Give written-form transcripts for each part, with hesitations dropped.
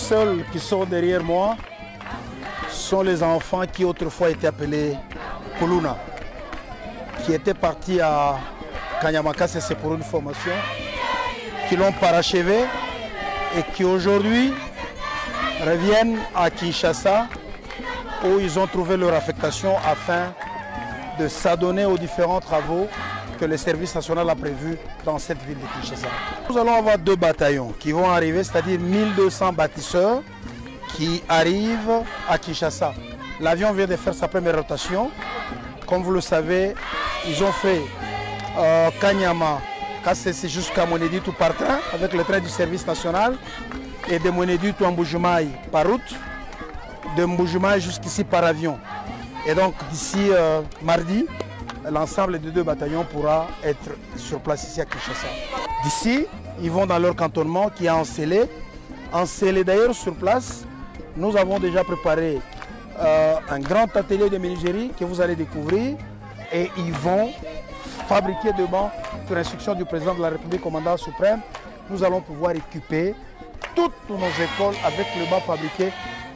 Ceux qui sont derrière moi sont les enfants qui autrefois étaient appelés Kuluna, qui étaient partis à Kanyamakase, c'est pour une formation, qui l'ont parachevé et qui aujourd'hui reviennent à Kinshasa où ils ont trouvé leur affectation afin de s'adonner aux différents travaux que le service national a prévus dans cette ville de Kinshasa. Nous allons avoir 2 bataillons qui vont arriver, c'est-à-dire 1200 bâtisseurs qui arrivent à Kinshasa. L'avion vient de faire sa première rotation. Comme vous le savez, ils ont fait Kanyama, Kassesi jusqu'à Moneditu par train avec le train du service national et de Moneditu à Mbujimayi par route, de Mbujimayi jusqu'ici par avion. Et donc d'ici mardi, l'ensemble des 2 bataillons pourra être sur place ici à Kinshasa. D'ici, ils vont dans leur cantonnement qui est encelé. Encelé d'ailleurs sur place, nous avons déjà préparé un grand atelier de menuiserie que vous allez découvrir et ils vont fabriquer demain, sur instruction du président de la République, commandant suprême, nous allons pouvoir équiper toutes nos écoles avec le bas fabriqué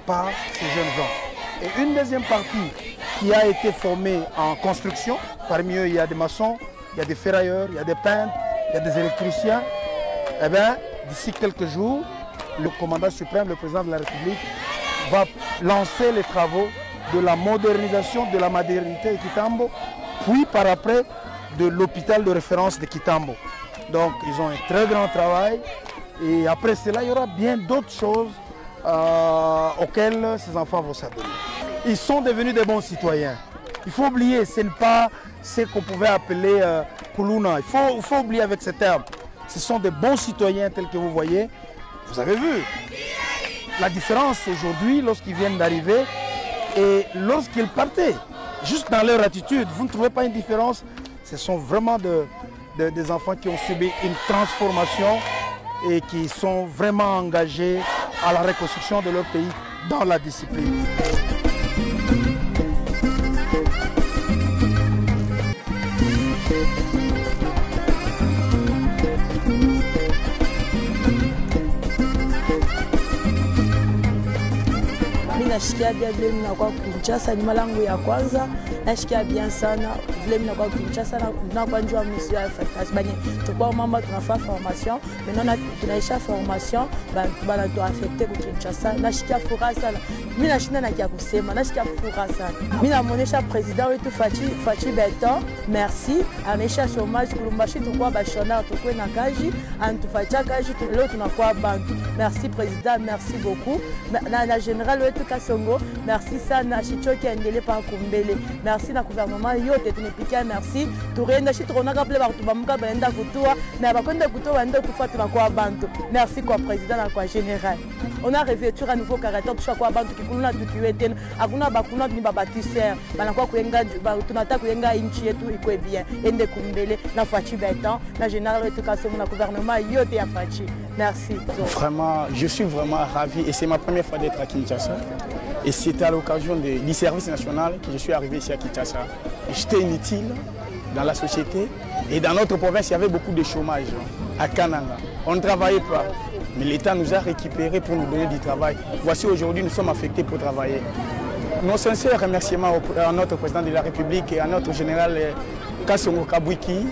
par ces jeunes gens. Et une deuxième partie qui a été formée en construction, parmi eux il y a des maçons, il y a des ferrailleurs, il y a des peintres, il y a des électriciens. Eh bien, d'ici quelques jours, le commandant suprême, le président de la République, va lancer les travaux de la modernisation de la maternité de Kitambo, puis par après de l'hôpital de référence de Kitambo. Donc ils ont un très grand travail et après cela, il y aura bien d'autres choses auxquelles ces enfants vont s'adonner. Ils sont devenus des bons citoyens. Il faut oublier, ce n'est pas ce qu'on pouvait appeler Kuluna. Il faut oublier avec ce terme. Ce sont des bons citoyens tels que vous voyez. Vous avez vu la différence aujourd'hui lorsqu'ils viennent d'arriver et lorsqu'ils partaient. Juste dans leur attitude, vous ne trouvez pas une différence? Ce sont vraiment des enfants qui ont subi une transformation et qui sont vraiment engagés à la reconstruction de leur pays dans la discipline. Nashikia bien vile mimi nakuwa Kinshasa ni malangu ya kwanza. Nashikia bien sana vile mimi nakuwa Kinshasa na kwa njua misi ya affectation bani tukwa mama tunafanya formation maintenant tunaisha formation bana tu affecté ku Kinshasa. Nashikia furaha sana mimi nashinda na kia kusema nashikia furaha sana mimi namuonesha president wetu Fachi Beton merci anesha chômage kulumbashi tukwa bashona tukwe na kaji antufacha kaji leo tunakuwa bantu merci president merci beaucoup na général wetu Songo, merci sana Chichoki Endele par Kumbele. Merci na gouvernement yote tumepikia merci. Turenda shi turonaka ple bartu bamuka baenda kutua na bakonda kutua banda kufa tunakuwa bantu. Merci kwa président na kwa général. On a revêtu à nouveau caractère de chaque bantu kikuluna tukiwete. Akuna bakuna ni babatisseur. Banakuwa kuyenga tunataka kuyenga inchi yetu iko bien. Ende Kumbele na Fachi Beton na général wetu Kasongo na gouvernement yote ya Fachi. Merci. Vraiment, je suis vraiment ravi et c'est ma première fois d'être à Kinshasa. Et c'était à l'occasion du service national que je suis arrivé ici à Kinshasa. J'étais inutile dans la société et dans notre province, il y avait beaucoup de chômage à Kananga. On ne travaillait pas, mais l'État nous a récupérés pour nous donner du travail. Voici aujourd'hui, nous sommes affectés pour travailler. Nos sincères remerciements à notre président de la République et à notre général Kasongo Kabwiki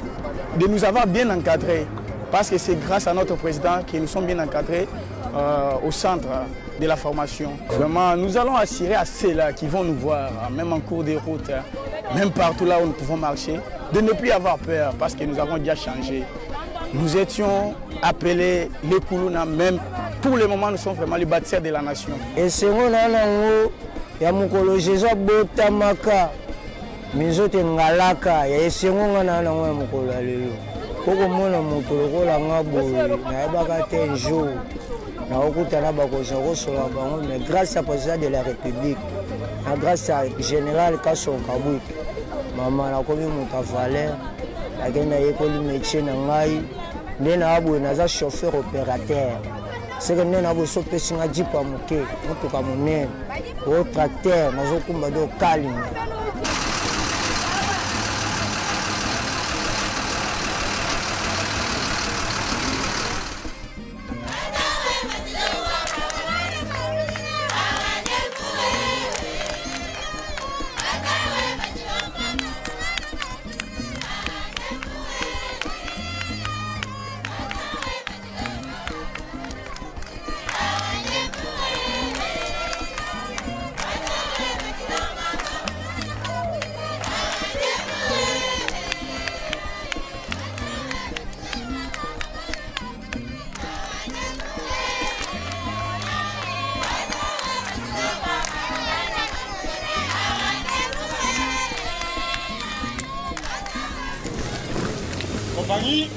de nous avoir bien encadrés. Parce que c'est grâce à notre président que nous sommes bien encadrés au centre de la formation. Vraiment, nous allons assurer à ceux-là qui vont nous voir, même en cours de route, même partout là où nous pouvons marcher, de ne plus avoir peur parce que nous avons déjà changé. Nous étions appelés les Kuluna même pour le moment, nous sommes vraiment les bâtisseurs de la nation. Et c'est on a nango ya mukolo Jésus botamaka mizote ngalaka ya esengo ngana nango ya mukolo alelo. Koko mona moto lokola ngabo na yebaka te un jour na okutana bakoza kosola bango mais grâce à président de la République na grâce à général Kasson Kabwik mama na komi moto valeur akenda yekoli métier na ngai nde na abo naza chauffeur opérateur c'est que nde na abo so pesinga jipa moke motoka monene o tracteur nazokumba do kalima. Compagnie